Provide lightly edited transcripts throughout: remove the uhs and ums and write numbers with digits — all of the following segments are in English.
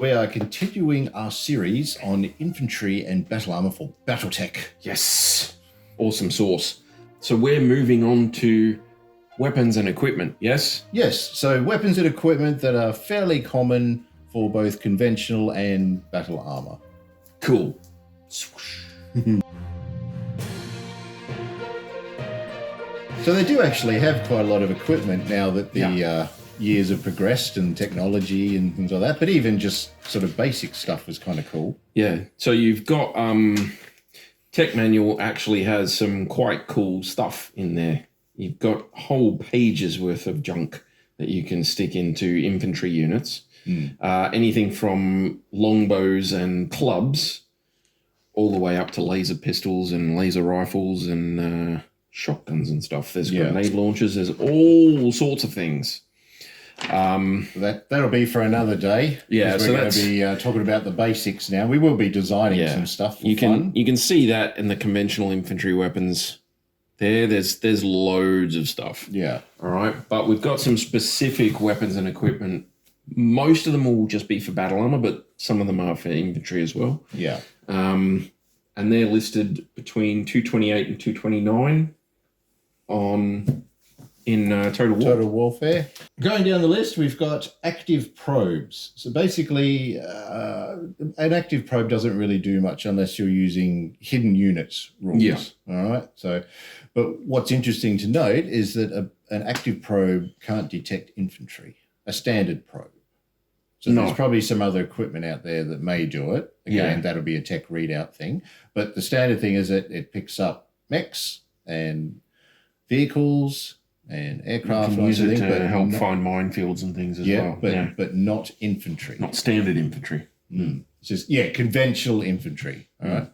We are continuing our series on infantry and battle armor for BattleTech. Yes. Awesome sauce. So we're moving on to weapons and equipment, yes? Yes, so weapons and equipment that are fairly common for both conventional and battle armor. Cool. Swoosh. So they do actually have quite a lot of equipment now that the years have progressed and technology and things like that, but even just sort of basic stuff was kind of cool. Yeah. So you've got Tech Manual actually has some quite cool stuff in there. You've got whole pages worth of junk that you can stick into infantry units. Anything from longbows and clubs all the way up to laser pistols and laser rifles and shotguns and stuff. There's grenade launchers. There's all sorts of things. That'll be for another day. Yeah, we're going to be talking about the basics now. We will be designing some stuff for fun. You can see that in the conventional infantry weapons. There's loads of stuff. Yeah. All right, but we've got some specific weapons and equipment. Most of them will just be for battle armor, but some of them are for infantry as well. Yeah. And they're listed between 228 and 229 in Total Warfare. Going down the list, we've got active probes. So basically, an active probe doesn't really do much unless you're using hidden units rules. Yeah. All right. So, but what's interesting to note is that an active probe can't detect infantry, a standard probe. So there's probably some other equipment out there that may do it. Again, that'll be a tech readout thing. But the standard thing is that it picks up mechs and vehicles and aircraft. You can use it to help find minefields and things as well. But not infantry. Not standard infantry. It's just, conventional infantry. All right.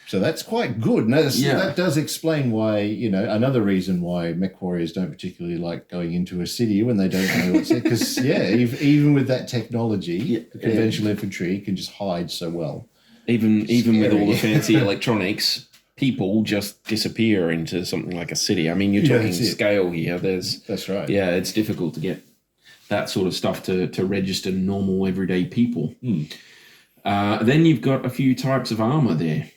So that's quite good. And that does explain why, another reason why mech warriors don't particularly like going into a city when they don't know what's there. Because, even with that technology, the conventional infantry can just hide so well. Even with all the fancy electronics, people just disappear into something like a city. I mean, you're talking scale here. That's right. Yeah, it's difficult to get that sort of stuff to register normal everyday people. Then you've got a few types of armor there.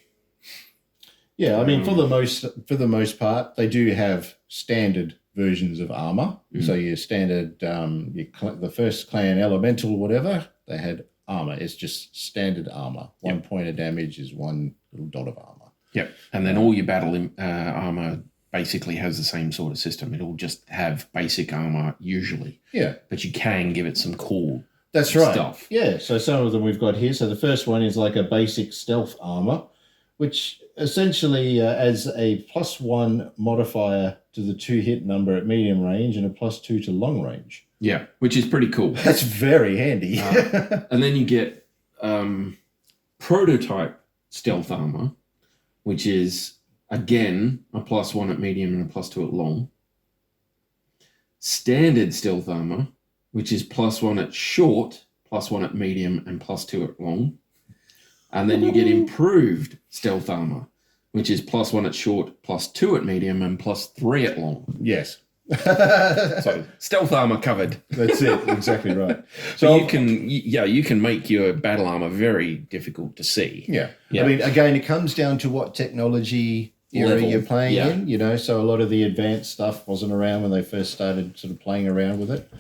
Yeah, I mean, for the most part, they do have standard versions of armor. So your standard, the first clan elemental, whatever, they had armor. It's just standard armor. 1 point of damage is one little dot of armor. Yep, and then all your battle armor basically has the same sort of system. It'll just have basic armor usually. Yeah, but you can give it some cool. That's right. Stuff. Yeah, so some of them we've got here. So the first one is like a basic stealth armor, which essentially adds a +1 modifier to the 2-hit number at medium range and a +2 to long range. Yeah, which is pretty cool. That's very handy. And then you get prototype stealth armor, which is, again, a +1 at medium and a +2 at long. Standard stealth armor, which is +1 at short, +1 at medium, and +2 at long. And then you get improved stealth armor, which is +1 at short, +2 at medium, and +3 at long. Yes. So stealth armor covered. That's it. Exactly right. So you can make your battle armor very difficult to see. Yeah. I mean, again, it comes down to what technology era you're playing in. So a lot of the advanced stuff wasn't around when they first started sort of playing around with it.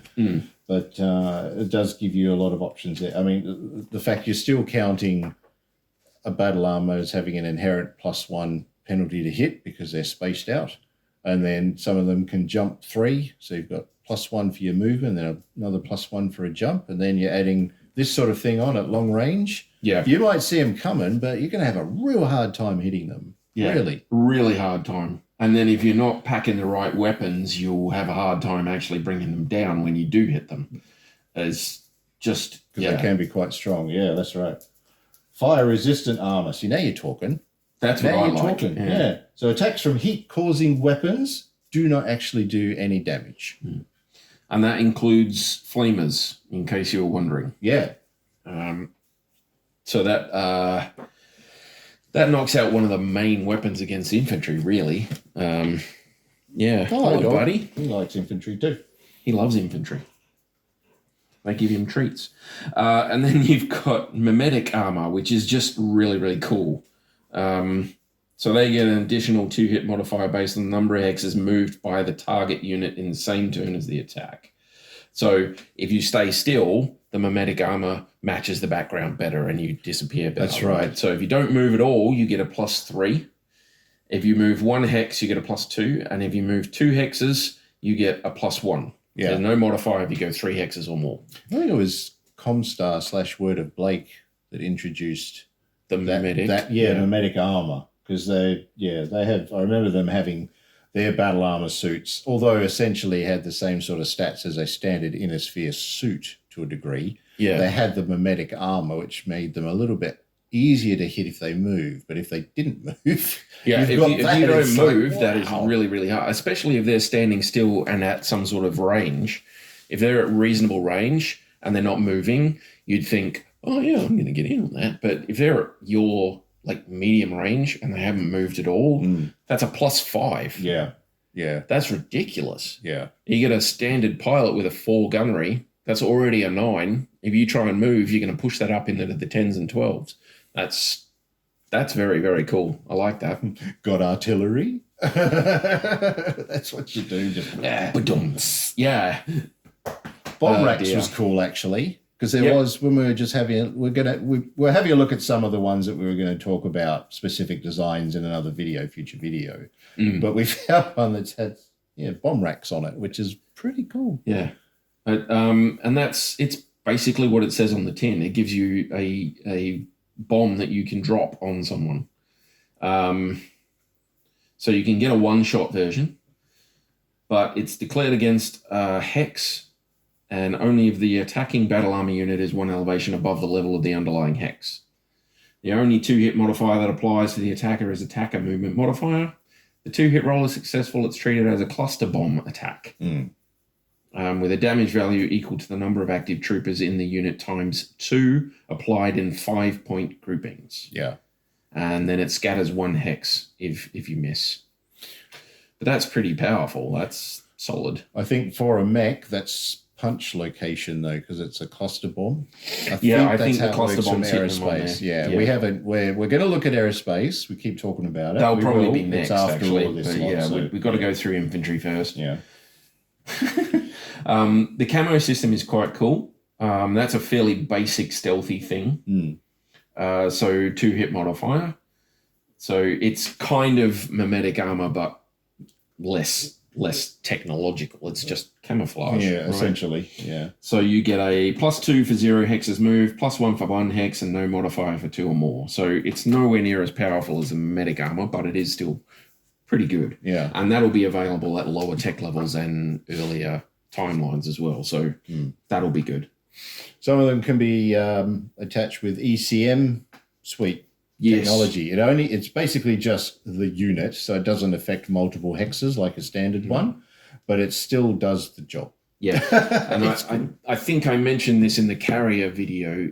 But it does give you a lot of options there. I mean, the fact you're still counting a battle armor as having an inherent +1 penalty to hit because they're spaced out. And then some of them can jump 3. So you've got +1 for your movement, then another +1 for a jump. And then you're adding this sort of thing on at long range. Yeah. You might see them coming, but you're going to have a real hard time hitting them. Yeah. Really hard time. And then if you're not packing the right weapons, you'll have a hard time actually bringing them down when you do hit them. Because they can be quite strong. Yeah, that's right. Fire-resistant armor. See, now you're talking. That's what I like. Yeah. So attacks from heat-causing weapons do not actually do any damage. And that includes flamers, in case you were wondering. Yeah. So that knocks out one of the main weapons against infantry, really. Hello, buddy. He likes infantry too. He loves infantry. They give him treats. And then you've got mimetic armor, which is just really, really cool. So they get an additional 2-hit modifier based on the number of hexes moved by the target unit in the same turn as the attack. So if you stay still, the mimetic armor matches the background better and you disappear better. That's right. So if you don't move at all, you get a +3. If you move 1 hex, you get a +2. And if you move 2 hexes, you get a +1. Yeah. There's no modifier if you go 3 hexes or more. I think it was Comstar / Word of Blake that introduced The mimetic. mimetic armor. Because they have, I remember them having their battle armor suits, although essentially had the same sort of stats as a standard inner sphere suit to a degree. Yeah. They had the mimetic armor, which made them a little bit easier to hit if they move. But if they didn't move, if you don't move, like, that is really, really hard, especially if they're standing still and at some sort of range. If they're at reasonable range and they're not moving, you'd think, oh, yeah, I'm going to get in on that. But if they're at your medium range and they haven't moved at all, that's a +5. Yeah. That's ridiculous. Yeah. You get a standard pilot with a 4 gunnery, that's already a 9. If you try and move, you're going to push that up into the 10s and 12s. That's very, very cool. I like that. Got artillery? That's what you do. Yeah. Bomb racks was cool, actually. Because there was, when we were just we're having a look at some of the ones that we were going to talk about, specific designs in another future video. But we found one that's had bomb racks on it, which is pretty cool. Yeah. But, and it's basically what it says on the tin. It gives you a bomb that you can drop on someone. So you can get a one-shot version, but it's declared against hex, and only if the attacking battle armor unit is 1 elevation above the level of the underlying hex. The only 2-hit modifier that applies to the attacker is attacker movement modifier. The 2-hit roll is successful. It's treated as a cluster bomb attack, with a damage value equal to the number of active troopers in the unit times 2, applied in 5-point groupings. Yeah. And then it scatters 1 hex if you miss. But that's pretty powerful. That's solid. I think for a mech, that's punch location though, because it's a cluster bomb. I think the cluster bomb's aerospace. We haven't. We're going to look at aerospace. We keep talking about it. That'll probably be next, after actually. all of this We've got to go through infantry first. Yeah. The camo system is quite cool. That's a fairly basic stealthy thing. So 2-hit modifier. So it's kind of mimetic armor, but less technological. It's just camouflage. Yeah, right? essentially. Yeah. So you get a +2 for 0 hexes moved, +1 for 1 hex, and no modifier for 2 or more. So it's nowhere near as powerful as a mimetic armor, but it is still pretty good. Yeah. And that'll be available at lower tech levels and earlier timelines as well. So that'll be good. Some of them can be attached with ECM suite technology. It's basically just the unit, so it doesn't affect multiple hexes like a standard one, but it still does the job. Yeah, and I think I mentioned this in the carrier video.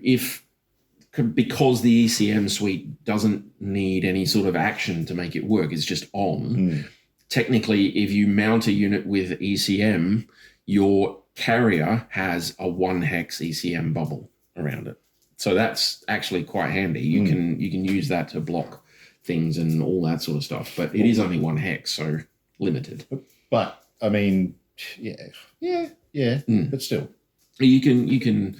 Because the ECM suite doesn't need any sort of action to make it work, it's just on. Technically, if you mount a unit with ECM, your carrier has a 1 hex ECM bubble around it. So that's actually quite handy. You can use that to block things and all that sort of stuff. But it is only 1 hex, so limited. But I mean, but still, you can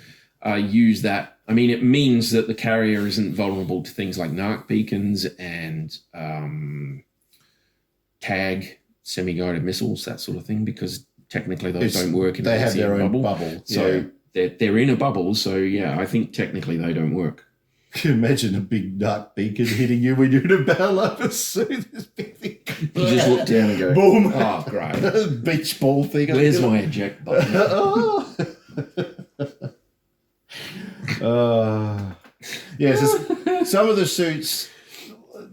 use that. I mean, it means that the carrier isn't vulnerable to things like narc beacons and tag semi-guided missiles, that sort of thing, because technically those don't work in they an have their own bubble. So they're in a bubble. So yeah, I think technically they don't work. Can you imagine a big narc beacon hitting you when you're in a battle overseas? This big thing. You just look down and go, boom. Oh, great. Beach ball thing. Where's my eject button? So some of the suits,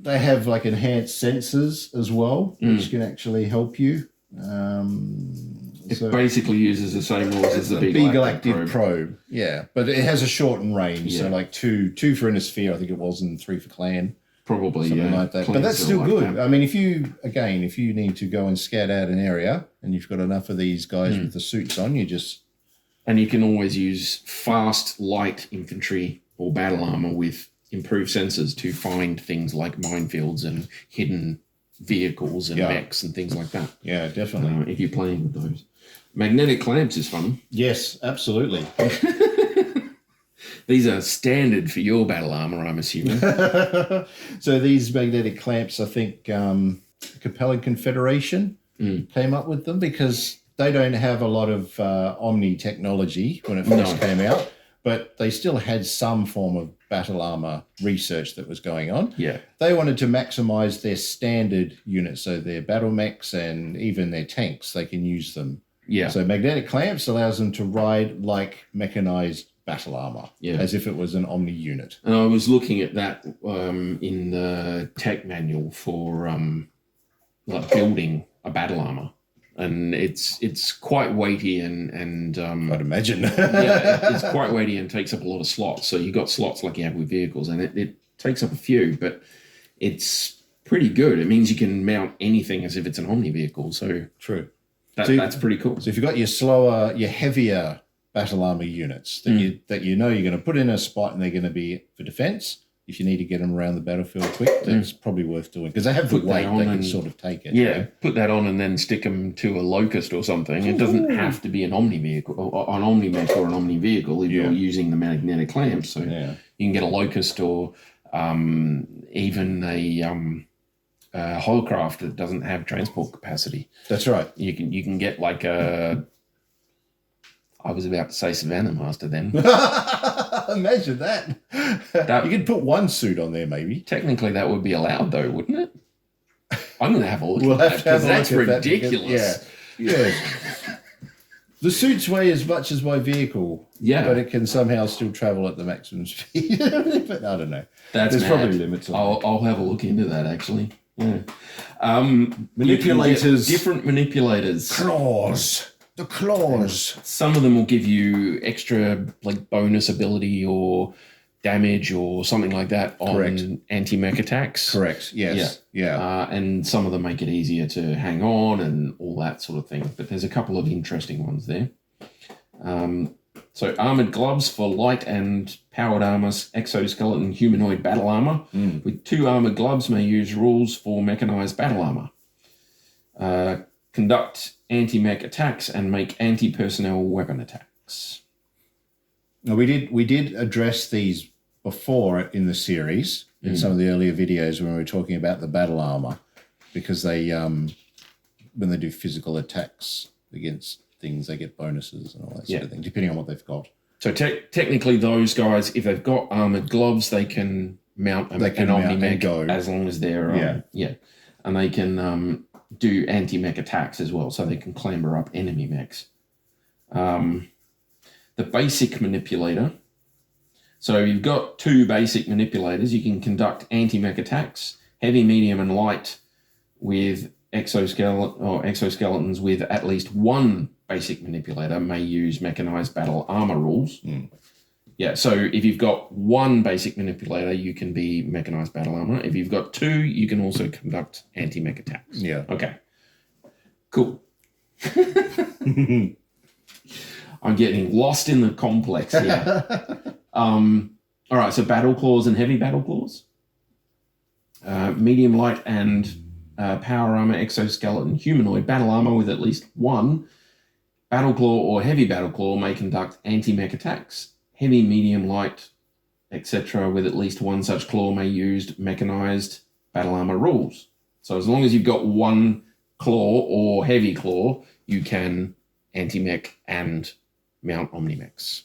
they have like enhanced sensors as well, which can actually help you. It basically uses the same rules as the big galactic probe. Yeah, but it has a shortened range, so like two for inner sphere, I think it was, and 3 for clan. Probably, something like that. But that's still good. I mean, if you need to go and scout out an area and you've got enough of these guys with the suits on, you just And you can always use fast, light infantry or battle armor with improved sensors to find things like minefields and hidden vehicles and mechs and things like that. Yeah, definitely. If you're playing with those. Magnetic clamps is fun. Yes, absolutely. These are standard for your battle armor, I'm assuming. So these magnetic clamps, I think Capella Confederation came up with them because they don't have a lot of Omni technology when it first came out, but they still had some form of battle armor research that was going on. Yeah. They wanted to maximize their standard units, so their battle mechs and even their tanks, they can use them. Yeah. So magnetic clamps allows them to ride like mechanized battle armor, as if it was an Omni unit. And I was looking at that in the tech manual for like building a battle armor, and it's quite weighty and I'd imagine. it's quite weighty and takes up a lot of slots. So you got slots like you have with vehicles, and it takes up a few, but it's pretty good. It means you can mount anything as if it's an Omni vehicle. So true. That's pretty cool. So if you've got your slower, your heavier battle armor units that you know you're going to put in a spot and they're going to be for defense, if you need to get them around the battlefield quick, that's probably worth doing because they have the weight they can sort of take it. Yeah, put that on and then stick them to a Locust or something. It doesn't have to be an Omni vehicle, or an Omni mech or an Omni vehicle if you're using the magnetic clamps. So you can get a Locust or even a Holocraft that doesn't have transport capacity. That's right. You can get like a. I was about to say Savannah Master then. Imagine that. You could put one suit on there, maybe. Technically, that would be allowed, though, wouldn't it? I'm going to have a look at that because that's ridiculous. Yeah. The suits weigh as much as my vehicle, but it can somehow still travel at the maximum speed. But I don't know. There's probably limits on it. I'll have a look into that, actually. Yeah. Manipulators. Different manipulators. Claws. The claws. Some of them will give you extra like bonus ability or damage or something like that on anti-mech attacks. Correct. Yes. Yeah. And some of them make it easier to hang on and all that sort of thing. But there's a couple of interesting ones there. So armored gloves for light and powered armor, exoskeleton, humanoid battle armor. With 2 armored gloves may use rules for mechanized battle armor. Conduct anti-mech attacks and make anti-personnel weapon attacks. Now, we did address these before in the series in some of the earlier videos when we were talking about the battle armor, because they when they do physical attacks against things, they get bonuses and all that sort of thing, depending on what they've got. So technically, those guys, if they've got armored gloves, they can mount an Omni-Mech as long as they're and they can do anti-mech attacks as well, so they can clamber up enemy mechs. The basic manipulator. So you've got 2 basic manipulators. You can conduct anti-mech attacks, heavy, medium, and light with exoskeletons with at least 1 basic manipulator may use mechanized battle armor rules. Yeah, so if you've got 1 basic manipulator, you can be mechanized battle armor. If you've got 2, you can also conduct anti-mech attacks. Yeah. Okay. Cool. I'm getting lost in the complex here. All right, so battle claws and heavy battle claws. Medium, light, and power armor, exoskeleton, humanoid battle armor with at least 1 battle claw or heavy battle claw may conduct anti-mech attacks. Heavy, medium, light, etc. with at least 1 such claw may use mechanized battle armor rules. So as long as you've got 1 claw or heavy claw, you can anti-mech and mount Omni-Mechs.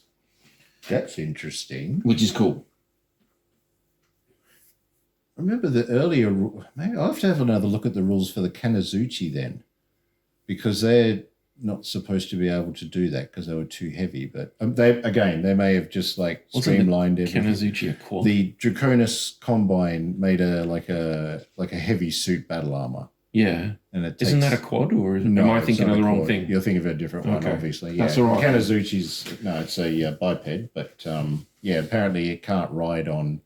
That's interesting. Which is cool. Remember the earlier... Maybe I'll have to have another look at the rules for the Kanazuchi then, because they're not supposed to be able to do that because they were too heavy. But they may have just like streamlined everything. Kanazuchi a quad? The Draconis Combine made a heavy suit battle armor. Yeah. And isn't that a quad, or am I thinking of the wrong thing? You're thinking of a different one, obviously. Yeah. That's all right. Kanazuchi's it's a biped, but apparently it can't ride on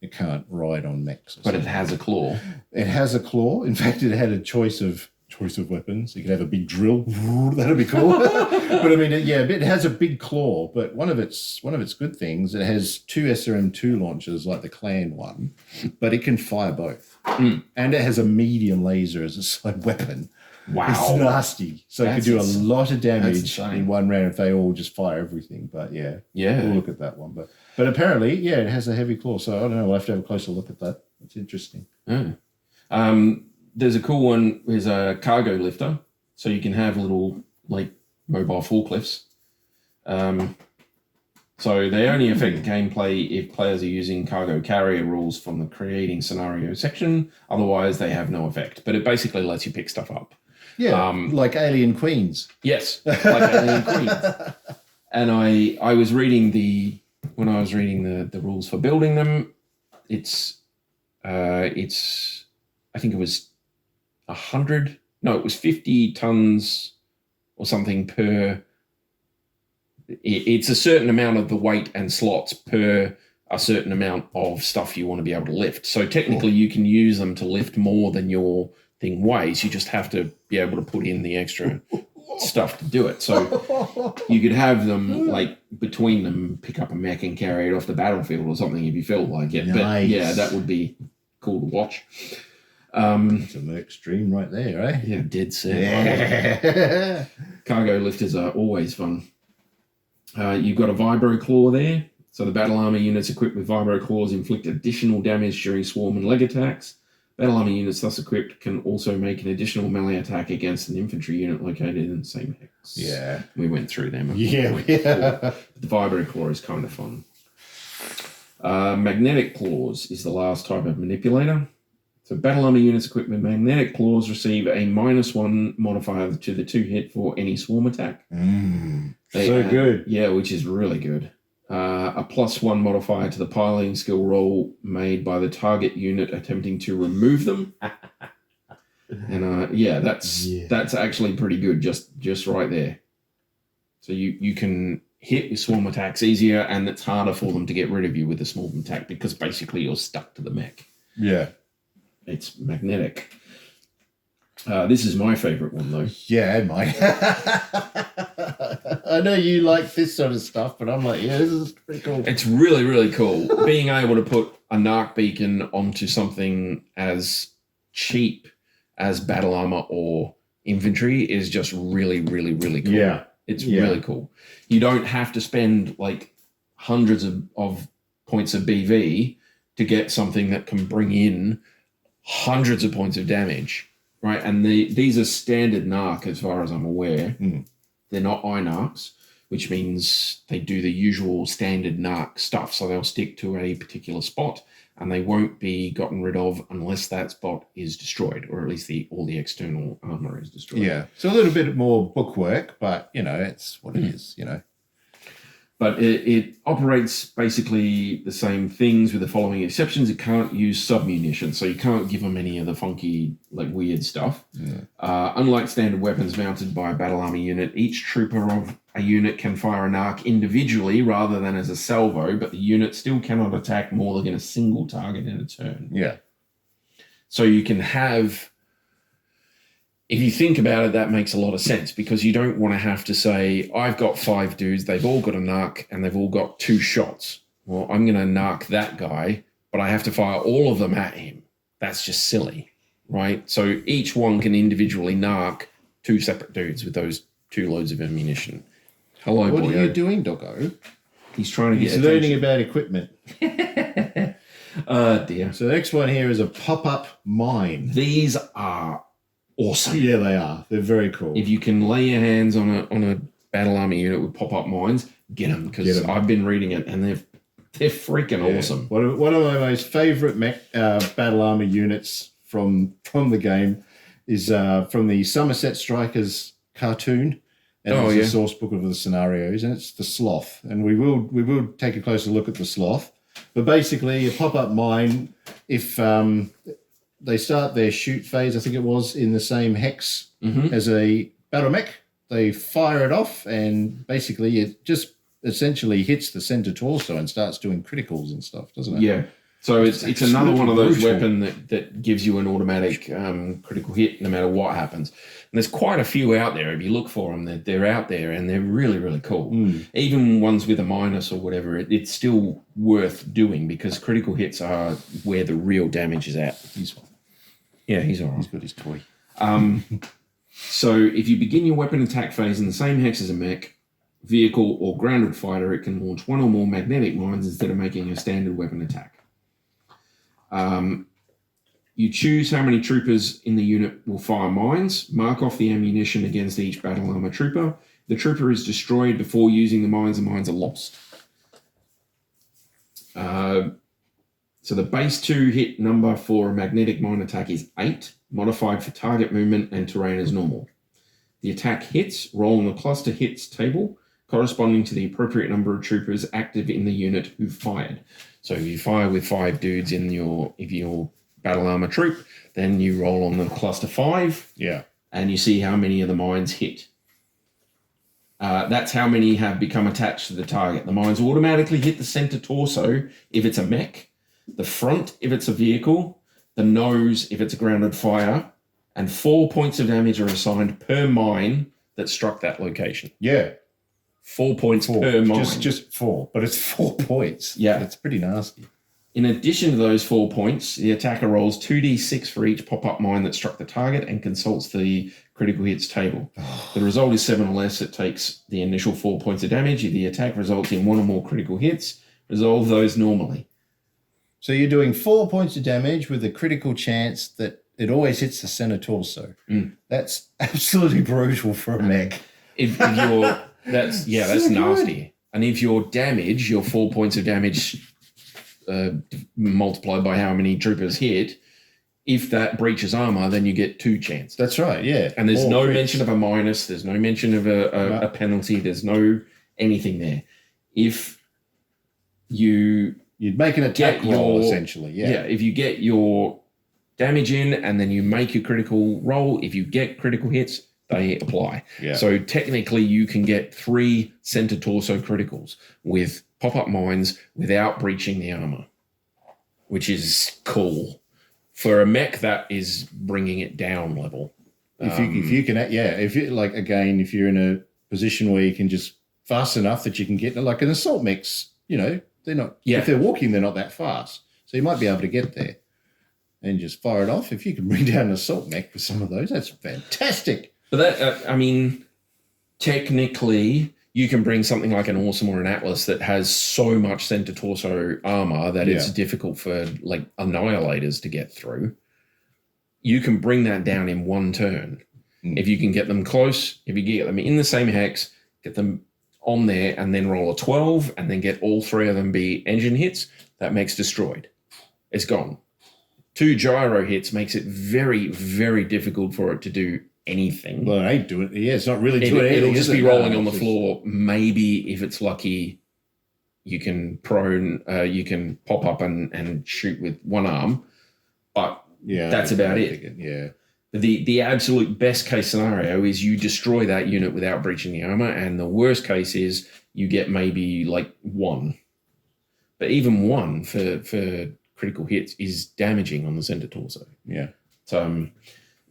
mechs. But it has a claw. It has a claw. In fact, it had a choice of choice of weapons. You could have a big drill. That'd be cool. But I mean, yeah, it has a big claw. But one of its good things, it has 2 SRM2 launchers like the Clan one, but it can fire both. And it has a medium laser as a side weapon. Wow. It's nasty. So it could do a lot of damage in one round if they all just fire everything. But yeah. We'll look at that one. But apparently, yeah, it has a heavy claw. So I don't know. We'll have to have a closer look at that. It's interesting. There's a cool one. There's a cargo lifter. So you can have little, like, mobile forklifts. So they only affect gameplay if players are using cargo carrier rules from the creating scenario section. Otherwise, they have no effect. But it basically lets you pick stuff up. Yeah, like Alien Queens. Yes, like Alien Queens. And I was reading when I was reading the rules for building them, it's I think it was 100. No, it was 50 tons or something per. It's a certain amount of the weight and slots per a certain amount of stuff you want to be able to lift. So technically, you can use them to lift more than your thing weighs. You just have to be able to put in the extra stuff to do it. So you could have them, like, between them, pick up a mech and carry it off the battlefield or something if you felt like it. Nice. But yeah, that would be cool to watch. It's a Merc stream right there, right? Yeah, dead set. Yeah. Cargo lifters are always fun. You've got a vibro claw there. So the battle armor units equipped with vibro claws inflict additional damage during swarm and leg attacks. Battle armor units thus equipped can also make an additional melee attack against an infantry unit located in the same hex. Yeah. We went through them. Yeah. The vibro claw is kind of fun. Magnetic claws is the last type of manipulator. So battle armor units equipped with magnetic claws receive a -1 modifier to the 2 hit for any swarm attack. Good. Yeah, which is really good. A +1 modifier to the piloting skill roll made by the target unit attempting to remove them. And that's actually pretty good, just right there. So you can hit with swarm attacks easier, and it's harder for them to get rid of you with a swarm attack because basically you're stuck to the mech. Yeah. It's magnetic. This is my favorite one, though. Yeah, mine. I know you like this sort of stuff, but I'm like, yeah, this is pretty cool. It's really, really cool. Being able to put a narc beacon onto something as cheap as battle armor or infantry is just really, really, really cool. Yeah. It's really cool. You don't have to spend like hundreds of points of BV to get something that can bring in hundreds of points of damage. Right, and these are standard narc as far as I'm aware. They're not iNarcs, which means they do the usual standard narc stuff. So they'll stick to a particular spot, and they won't be gotten rid of unless that spot is destroyed, or at least all the external armor is destroyed. Yeah, so a little bit more bookwork, but it's what it is. But it operates basically the same things with the following exceptions. It can't use sub-munitions, so you can't give them any of the funky, like, weird stuff. Unlike standard weapons mounted by a battle armor unit, each trooper of a unit can fire an arc individually rather than as a salvo, but the unit still cannot attack more than a single target in a turn. Yeah. So you can have... If you think about it, that makes a lot of sense because you don't want to have to say, I've got 5 dudes, they've all got a narc and they've all got 2 shots. Well, I'm going to narc that guy, but I have to fire all of them at him. That's just silly, right? So each one can individually narc 2 separate dudes with those 2 loads of ammunition. Hello, boy. What are you doing, doggo? He's trying to get He's learning about equipment. Dear. So the next one here is a pop-up mine. These are awesome. Yeah, they are. They're very cool. If you can lay your hands on a battle armor unit with pop-up mines, get them because I've been reading it and they're freaking awesome. One of my most favorite battle armor units from the game is from the Somerset Strikers cartoon, and it's the source book of the scenarios, and it's the Sloth. And we will take a closer look at the Sloth. But basically, a pop-up mine, if they start their shoot phase, I think it was, in the same hex as a battle mech. They fire it off, and basically it just essentially hits the center torso and starts doing criticals and stuff, doesn't it? Yeah. So it's another one of those brutal. weapon that gives you an automatic critical hit no matter what happens. And there's quite a few out there. If you look for them, they're out there and they're really, really cool. Even ones with a minus or whatever, it's still worth doing because critical hits are where the real damage is at. He's one. Yeah, he's all right. He's got his toy. So if you begin your weapon attack phase in the same hex as a mech, vehicle, or grounded fighter, it can launch one or more magnetic mines instead of making a standard weapon attack. You choose how many troopers in the unit will fire mines, mark off the ammunition against each battle armor trooper. The trooper is destroyed before using the mines are lost. So the base 2 hit number for a magnetic mine attack is 8, modified for target movement and terrain as normal. The attack hits roll on the cluster hits table, corresponding to the appropriate number of troopers active in the unit who fired. So if you fire with 5 dudes in your battle armor troop, then you roll on the cluster 5. Yeah. And you see how many of the mines hit. That's how many have become attached to the target. The mines automatically hit the center torso if it's a mech, the front if it's a vehicle, the nose if it's a grounded fire, and 4 points of damage are assigned per mine that struck that location. Yeah. 4 points per mine. Just 4, but it's 4 points. Yeah. It's pretty nasty. In addition to those 4 points, the attacker rolls 2d6 for each pop-up mine that struck the target and consults the critical hits table. The result is 7 or less. It takes the initial 4 points of damage. If the attack results in 1 or more critical hits, resolve those normally. So you're doing 4 points of damage with a critical chance that it always hits the center torso. That's absolutely brutal for a mech. If you're that's nasty. And if your damage, your 4 points of damage multiplied by how many troopers hit, if that breaches armor, then you get 2 chance. That's right, yeah. And there's no mention of a minus, there's no mention of a penalty, there's no anything there. If you'd make an attack roll, essentially, yeah. If you get your damage in and then you make your critical roll, if you get critical hits, they apply. Yeah. So technically you can get 3 center torso criticals with pop-up mines without breaching the armor, which is cool. For a mech, that is bringing it down level. If you can, if you if you're in a position where you can just fast enough that you can get, like an assault mechs, they're not, if they're walking, they're not that fast. So you might be able to get there and just fire it off. If you can bring down an assault mech with some of those, that's fantastic. But that, technically, you can bring something like an Awesome or an Atlas that has so much center torso armor that it's difficult for annihilators to get through. You can bring that down in 1 turn. If you can get them close, if you get them in the same hex, get them on there and then roll a 12 and then get all 3 of them be engine hits, that makes destroyed. It's gone. 2 gyro hits makes it very, very difficult for it to do anything. Well, it ain't doing it. Yeah, it's not really doing anything. It'll just be rolling on the floor. Maybe if it's lucky, you can prone, you can pop up and shoot with 1 arm. But that's about it. Yeah. The absolute best case scenario is you destroy that unit without breaching the armor, and the worst case is you get maybe 1. But even 1 for critical hits is damaging on the center torso. Yeah. So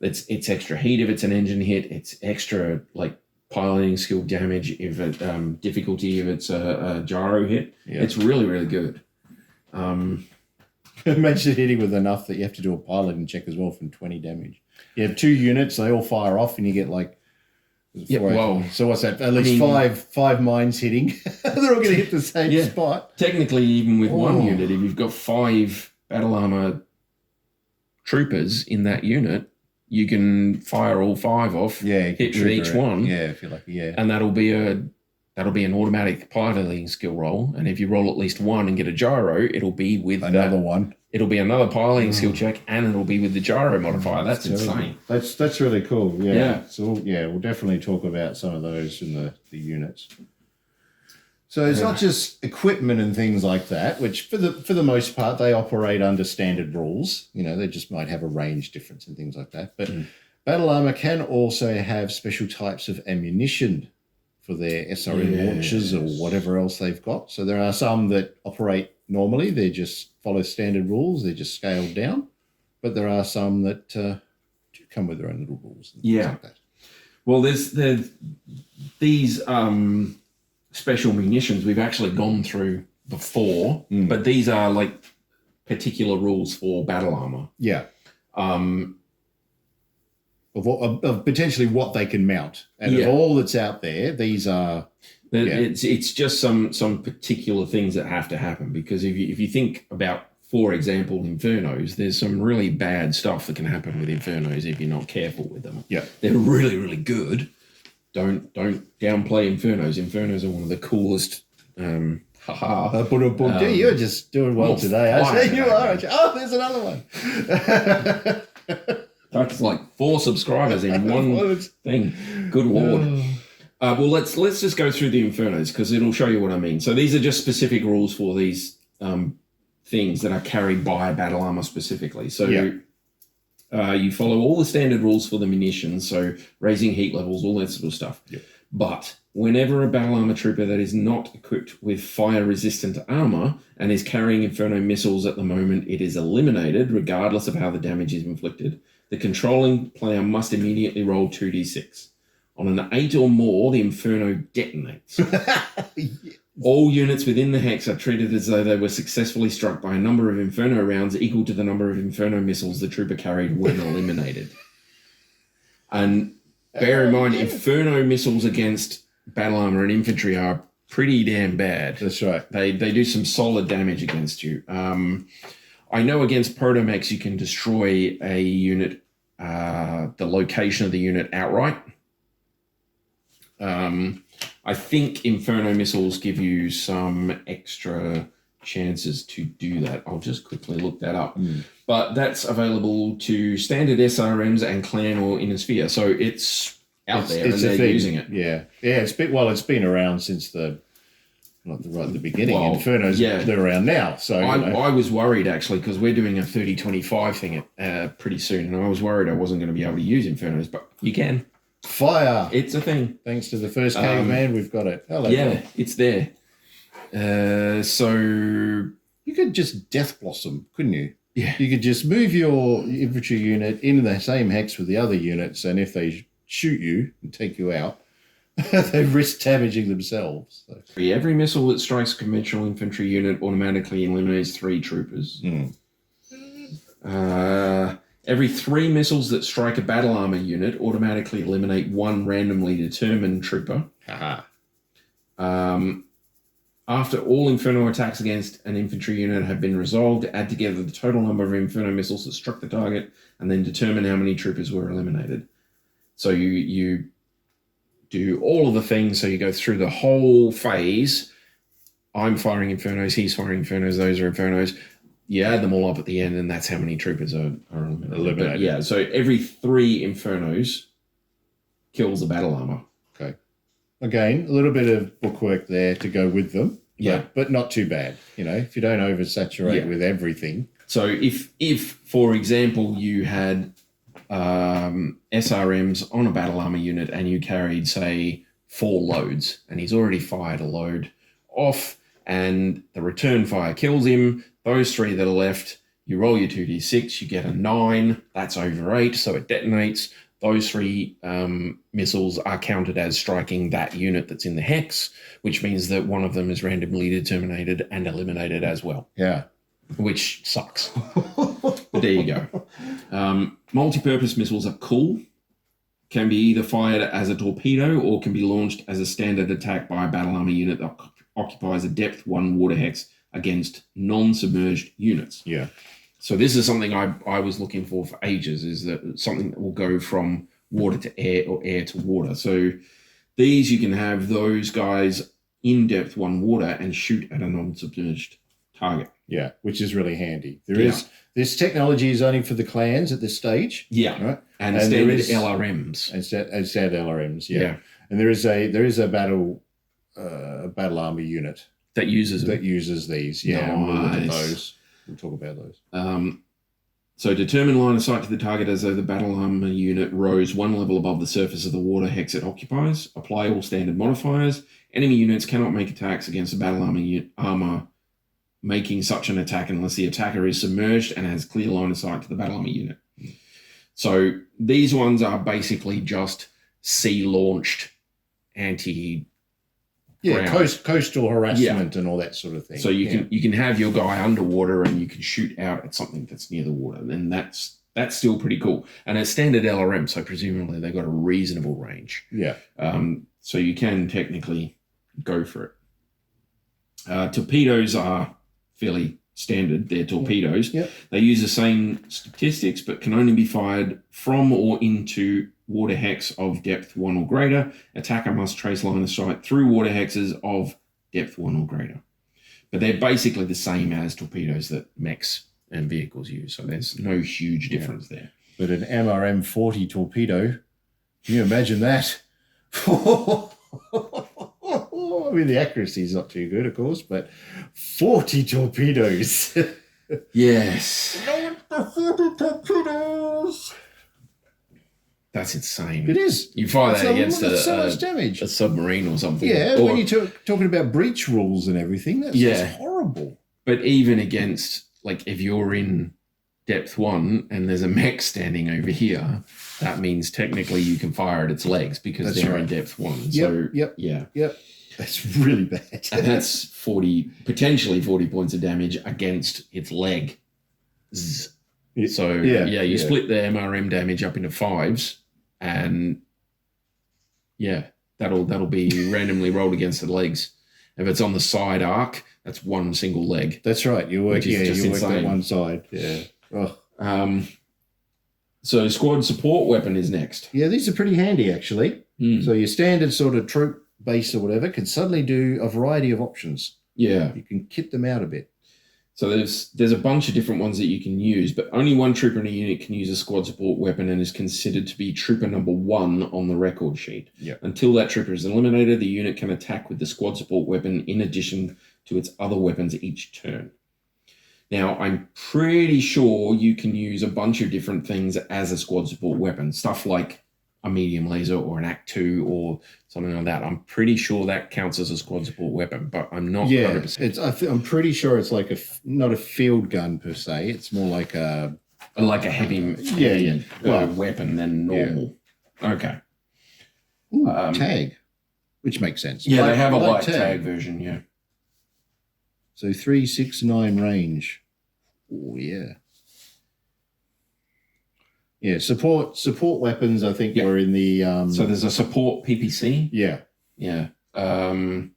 it's extra heat if it's an engine hit. It's extra piloting skill damage if it difficulty if it's a gyro hit. Yeah. It's really, really good. Imagine hitting with enough that you have to do a piloting check as well from 20 damage. You have 2 units, they all fire off, and you get so what's that? At least five mines hitting. They're all going to hit the same spot. Technically, even with 1 unit, if you've got 5 battle armor troopers in that unit, you can fire all 5 off. Yeah, hit with each one. Yeah, if you're lucky. Yeah, and that'll be an automatic piloting skill roll. And if you roll at least 1 and get a gyro, it'll be with another one. It'll be another piloting skill check, and it'll be with the gyro modifier. That's insane. That's really cool. Yeah. So we'll definitely talk about some of those in the units. So it's not just equipment and things like that, which for the most part they operate under standard rules. They just might have a range difference and things like that. But battle armor can also have special types of ammunition for their SRM launchers or whatever else they've got. So there are some that operate normally. They just follow standard rules. They're just scaled down. But there are some that do come with their own little rules. And things like that. Well, there's these special munitions we've actually gone through before, but these are like particular rules for battle armor. Yeah. Of potentially what they can mount. And of all that's out there, these are... It's just some particular things that have to happen, because if you think about, for example, Infernos, there's some really bad stuff that can happen with Infernos if you're not careful with them. Yeah. They're really, really good. Don't downplay Infernos. Infernos are one of the coolest... You're just doing well today. I say you are. Oh, there's another one. That's like 4 subscribers in one thing. Good Lord. Well, let's just go through the Infernos, because it'll show you what I mean. So these are just specific rules for these things that are carried by battle armor specifically. So you follow all the standard rules for the munitions, so raising heat levels, all that sort of stuff. Yep. But whenever a battle armor trooper that is not equipped with fire-resistant armor and is carrying Inferno missiles at the moment, it is eliminated, regardless of how the damage is inflicted. The controlling player must immediately roll 2d6. On an 8 or more, the Inferno detonates. Yes. All units within the hex are treated as though they were successfully struck by a number of Inferno rounds equal to the number of Inferno missiles the trooper carried when eliminated. And bear in mind, Inferno missiles against battle armor and infantry are pretty damn bad. That's right. They do some solid damage against you. I know against Protomechs you can destroy a unit, the location of the unit outright. I think Inferno missiles give you some extra chances to do that. I'll just quickly look that up. But that's available to standard SRMs and clan or inner sphere. So it's out there and they're using it. Yeah. Yeah, it's been around since right at the beginning. Well, Infernos, they're around now. So I was worried, actually, because we're doing a 30-25 thing pretty soon, and I was worried I wasn't going to be able to use Infernos, but you can. Fire! It's a thing. Thanks to the first caveman, we've got it. Hello. Yeah, it's there. So you could just Death Blossom, couldn't you? Yeah. You could just move your infantry unit into the same hex with the other units, and if they shoot you and take you out, they risk damaging themselves. So. Every missile that strikes a conventional infantry unit automatically eliminates 3 troopers. Every 3 missiles that strike a battle armor unit automatically eliminate 1 randomly determined trooper. After all Inferno attacks against an infantry unit have been resolved, add together the total number of Inferno missiles that struck the target and then determine how many troopers were eliminated. So you do all of the things. So you go through the whole phase. I'm firing Infernos, he's firing Infernos, those are Infernos. You add them all up at the end, and that's how many troopers are eliminated. But yeah, so every 3 Infernos kills a battle armor. Okay. Again, a little bit of bookwork there to go with them. Yeah. But not too bad, if you don't oversaturate with everything. So if for example, you had SRMs on a battle armor unit and you carried, say, 4 loads, and he's already fired a load off, and the return fire kills him, those 3 that are left, you roll your 2d6, you get a 9, that's over 8, so it detonates. Those 3 missiles are counted as striking that unit that's in the hex, which means that one of them is randomly determined and eliminated as well. Yeah. Which sucks. But there you go. Multi-purpose missiles are cool. Can be either fired as a torpedo or can be launched as a standard attack by a battle armor unit that occupies a depth 1 water hex against non-submerged units. Yeah. So this is something I was looking for ages, is that something that will go from water to air or air to water. So these, you can have those guys in depth 1 water and shoot at a non-submerged target. Yeah, which is really handy. This technology is only for the clans at this stage. Yeah. Right? And standard LRMs. And standard LRMs, yeah. And there is a battle armor unit that uses these. Yeah. Nice. And we'll look at those. We'll talk about those. So determine line of sight to the target as though the battle armor unit rose 1 level above the surface of the water hex it occupies. Apply all standard modifiers. Enemy units cannot make attacks against the battle armor making such an attack unless the attacker is submerged and has clear line of sight to the battle armor unit. So these ones are basically just sea-launched anti. Coastal harassment and all that sort of thing. So you can have your guy underwater and you can shoot out at something that's near the water, and that's still pretty cool. And it's standard LRM, so presumably they've got a reasonable range. Yeah. So you can technically go for it. Torpedoes are fairly standard. They're torpedoes. Yep. They use the same statistics, but can only be fired from or into water hex of depth 1 or greater. Attacker must trace line of sight through water hexes of depth 1 or greater. But they're basically the same as torpedoes that mechs and vehicles use. So there's no huge difference there. But an MRM 40 torpedo, can you imagine that? I mean, the accuracy is not too good, of course, but 40 torpedoes. Yes. 40 torpedoes. That's insane. It is. You fire that against so much damage. A submarine or something. Yeah, when you're talking about breach rules and everything, that's just horrible. But even against, like, if you're in depth 1 and there's a mech standing over here, that means technically you can fire at its legs because they're in depth 1. Yep. That's really bad. And that's potentially 40 points of damage against its leg. So, you split the MRM damage up into 5s, and that'll be randomly rolled against the legs. If it's on the side arc, that's one single leg. That's right. You work that one side. Yeah. Oh. So squad support weapon is next. Yeah, these are pretty handy, actually. So your standard sort of troop base or whatever can suddenly do a variety of options. Yeah. You can kit them out a bit. So there's a bunch of different ones that you can use, but only one trooper in a unit can use a squad support weapon and is considered to be trooper number 1 on the record sheet. Yeah. Until that trooper is eliminated, the unit can attack with the squad support weapon in addition to its other weapons each turn. Now, I'm pretty sure you can use a bunch of different things as a squad support weapon. Stuff like a medium laser or an Act 2 or something like that. I'm pretty sure that counts as a squad support weapon, but I'm not 100%. I'm pretty sure it's like not a field gun per se. It's more like a heavy weapon than normal. Yeah. Okay. Ooh, tag, which makes sense. Yeah, they have a light tag version, yeah. So 3, 6, 9 range. Oh, yeah. Yeah, support weapons, I think, were in the... so there's a support PPC? Yeah. Yeah. Didn't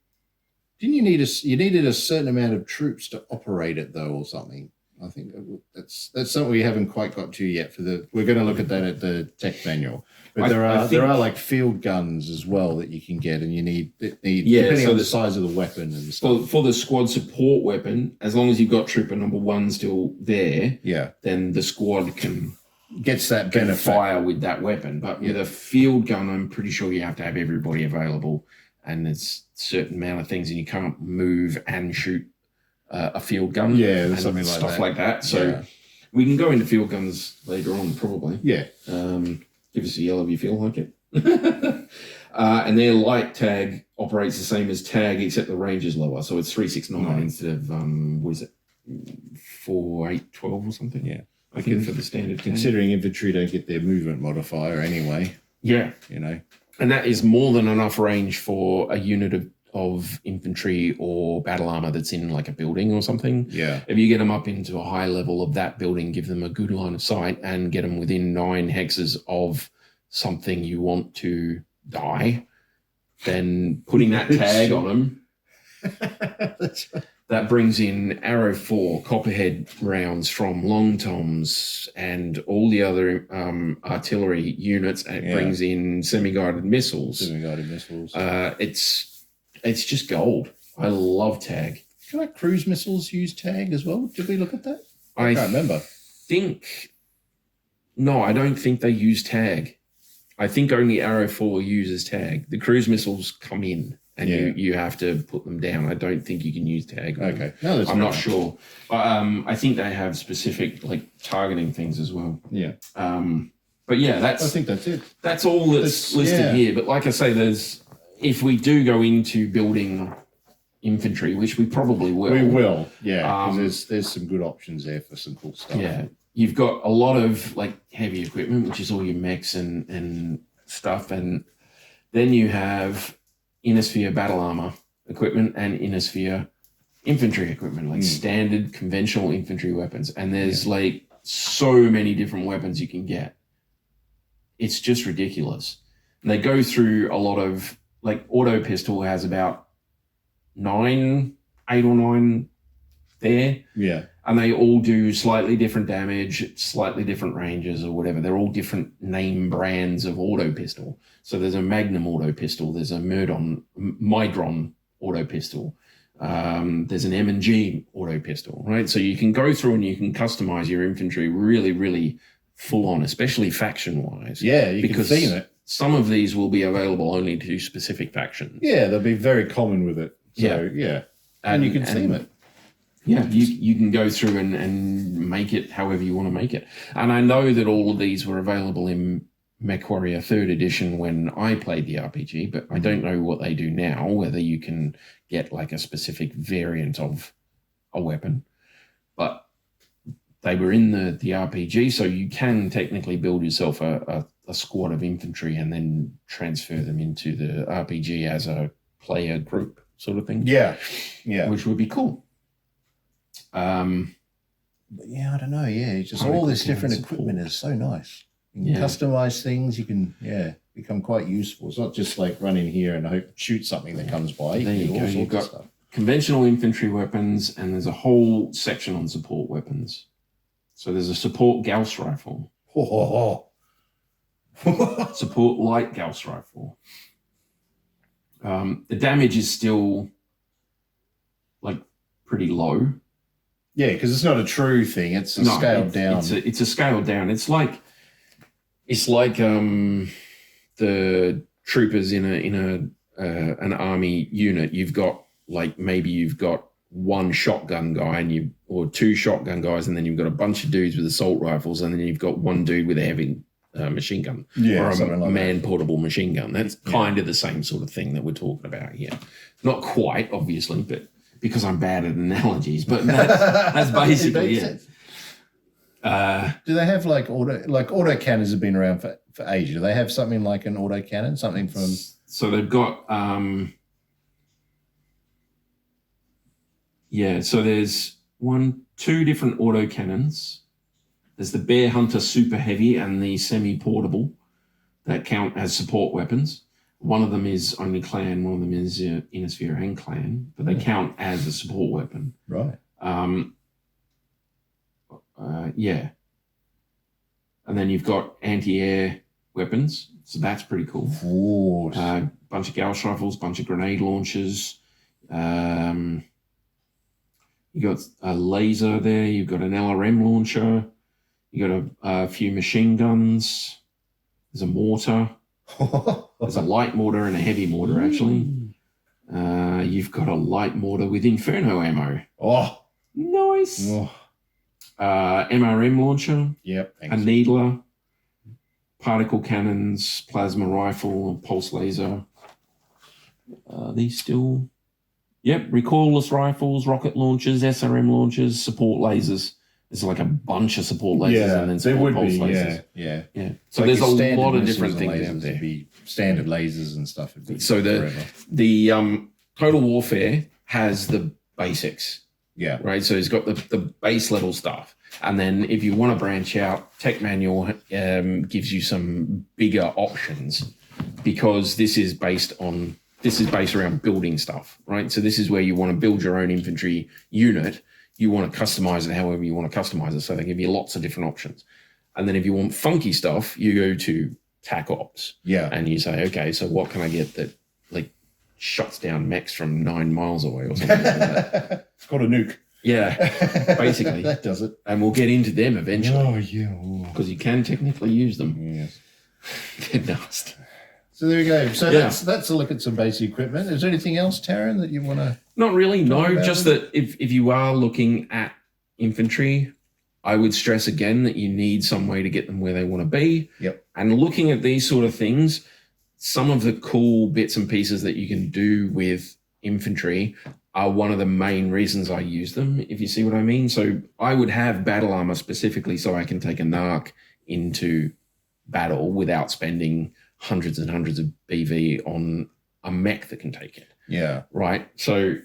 you needed a certain amount of troops to operate it, though, or something? I think that's something we haven't quite got to yet. We're going to look at that at the tech manual. But there are like field guns as well that you can get, and you need depending on the size of the weapon and stuff. For the squad support weapon, as long as you've got trooper number 1 still there, then the squad gets that benefit. Fire with that weapon. But with a field gun, I'm pretty sure you have to have everybody available, and there's a certain amount of things, and you can't move and shoot a field gun. Yeah, and something like stuff that. like that. So we can go into field guns later on, probably. Yeah. Give us a yell if you feel like it. And their light tag operates the same as tag, except the range is lower. So it's 369 instead of, 4, 8, 12 or something? Yeah. I think for the standard tag. Considering infantry don't get their movement modifier anyway. Yeah. You know. And that is more than enough range for a unit of infantry or battle armor that's in like a building or something. Yeah. If you get them up into a high level of that building, give them a good line of sight and get them within 9 hexes of something you want to die, then putting that tag on them, That's right. that brings in Arrow 4 Copperhead rounds from Long Toms and all the other artillery units. And it brings in semi-guided missiles. It's just gold. I love tag. Can like cruise missiles use tag as well? Did we look at that? I can't remember. No, I don't think they use tag. I think only Arrow 4 uses tag. The cruise missiles come in and you have to put them down. I don't think you can use tag. Okay. No, I'm not sure. I think they have specific like targeting things as well. Yeah. But yeah, I think that's it. That's all that's listed here. But like I say, if we do go into building, infantry, which we probably will. We will, yeah, because there's some good options there for some cool stuff. Yeah, you've got a lot of like heavy equipment, which is all your mechs and stuff, and then you have inner sphere battle armor equipment and inner sphere infantry equipment, like standard conventional infantry weapons, and there's like so many different weapons you can get. It's just ridiculous. And they go through a lot of, like, auto pistol has about 8 or 9 there. Yeah. And they all do slightly different damage, slightly different ranges or whatever. They're all different name brands of auto pistol. So there's a Magnum auto pistol, there's a Midron auto pistol, there's an M&G auto pistol, right? So you can go through and you can customize your infantry really, really full on, especially faction-wise. Yeah, you can theme it. Some of these will be available only to specific factions. Yeah, they'll be very common with it. So, yeah. And you can theme it. Yeah, you can go through and make it however you want to make it. And I know that all of these were available in MechWarrior 3rd edition when I played the RPG, but I don't know what they do now, whether you can get like a specific variant of a weapon. But they were in the RPG, so you can technically build yourself a squad of infantry and then transfer them into the RPG as a player group sort of thing. Yeah, yeah. Which would be cool. But yeah, I don't know. Yeah, just all this different equipment is so nice. You can customize things. You can, become quite useful. It's not just like run in here and shoot something that comes by. There you go. You've got stuff. Conventional infantry weapons, and there's a whole section on support weapons. So there's a support Gauss rifle. Support light Gauss rifle. The damage is still like pretty low. Yeah, because it's not a true thing. It's scaled down. It's a scaled down. It's like the troopers in an army unit. You've got one shotgun guy or 2 shotgun guys, and then you've got a bunch of dudes with assault rifles, and then you've got one dude with a heavy machine gun, or a man-portable machine gun. That's kind of the same sort of thing that we're talking about here. Not quite, obviously, but because I'm bad at analogies, but that's basically it. Do they have auto cannons have been around for ages? Do they have something like an auto cannon? Something from... So they've got... so there's 2 different auto cannons. There's the Bear Hunter Super Heavy and the Semi-Portable that count as support weapons. One of them is only clan, one of them is Inner Sphere and clan, but they count as a support weapon. Right. And then you've got anti-air weapons, so that's pretty cool. Bunch of Gauss rifles, bunch of grenade launchers. You got a laser there. You've got an LRM launcher. You got a few machine guns. There's a mortar. There's a light mortar and a heavy mortar, actually. You've got a light mortar with Inferno ammo. Oh, nice. MRM launcher. Yep. A needler. Particle cannons, plasma rifle, pulse laser. These still... Yep, recoilless rifles, rocket launchers, SRM launchers, support lasers. There's like a bunch of support lasers and then support pulse lasers. Yeah. So like there's a lot of different things out there. Be standard lasers and stuff. So the Total Warfare has the basics. Yeah. Right. So it's got the base level stuff. And then if you want to branch out, Tech Manual gives you some bigger options, because this is based around building stuff, right? So this is where you want to build your own infantry unit. You want to customize it however you want to customize it. So they give you lots of different options. And then if you want funky stuff, you go to TAC Ops. Yeah. And you say, okay, so what can I get that like shuts down mechs from 9 miles away or something like that? It's got a nuke. Yeah, basically. That does it. And we'll get into them eventually. Oh, yeah. Because you can technically use them. Yes. They're nasty. So there we go. So that's a look at some basic equipment. Is there anything else, Taryn, that you want to... Not really, no. Just that if you are looking at infantry, I would stress again that you need some way to get them where they want to be. Yep. And looking at these sort of things, some of the cool bits and pieces that you can do with infantry are one of the main reasons I use them, if you see what I mean. So I would have battle armor specifically so I can take a narc into battle without spending hundreds and hundreds of BV on a mech that can take it. Yeah. Right? So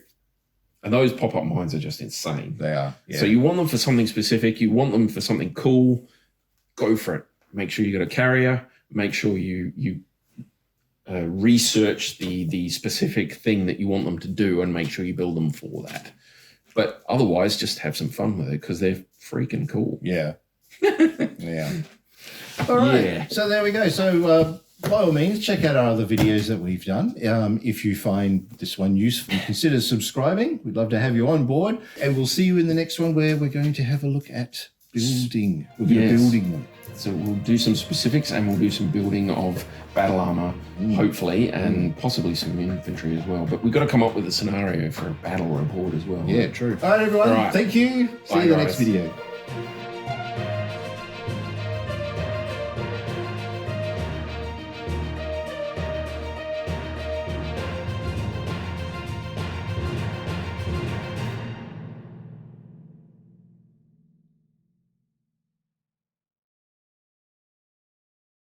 and those pop-up mines are just insane. They are. Yeah. So you want them for something specific. You want them for something cool. Go for it. Make sure you got a carrier. Make sure you research the specific thing that you want them to do and make sure you build them for that. But otherwise, just have some fun with it because they're freaking cool. Yeah. Yeah. All right. Yeah. So there we go. So by all means, check out our other videos that we've done. If you find this one useful, consider subscribing. We'd love to have you on board. And we'll see you in the next one where we're going to have a look at building. We're going to be building them. So we'll do some specifics and we'll do some building of battle armor, hopefully, and possibly some infantry as well. But we've got to come up with a scenario for a battle or a horde as well. Yeah, true. All right, everyone. All right. Thank you. See you in the next video.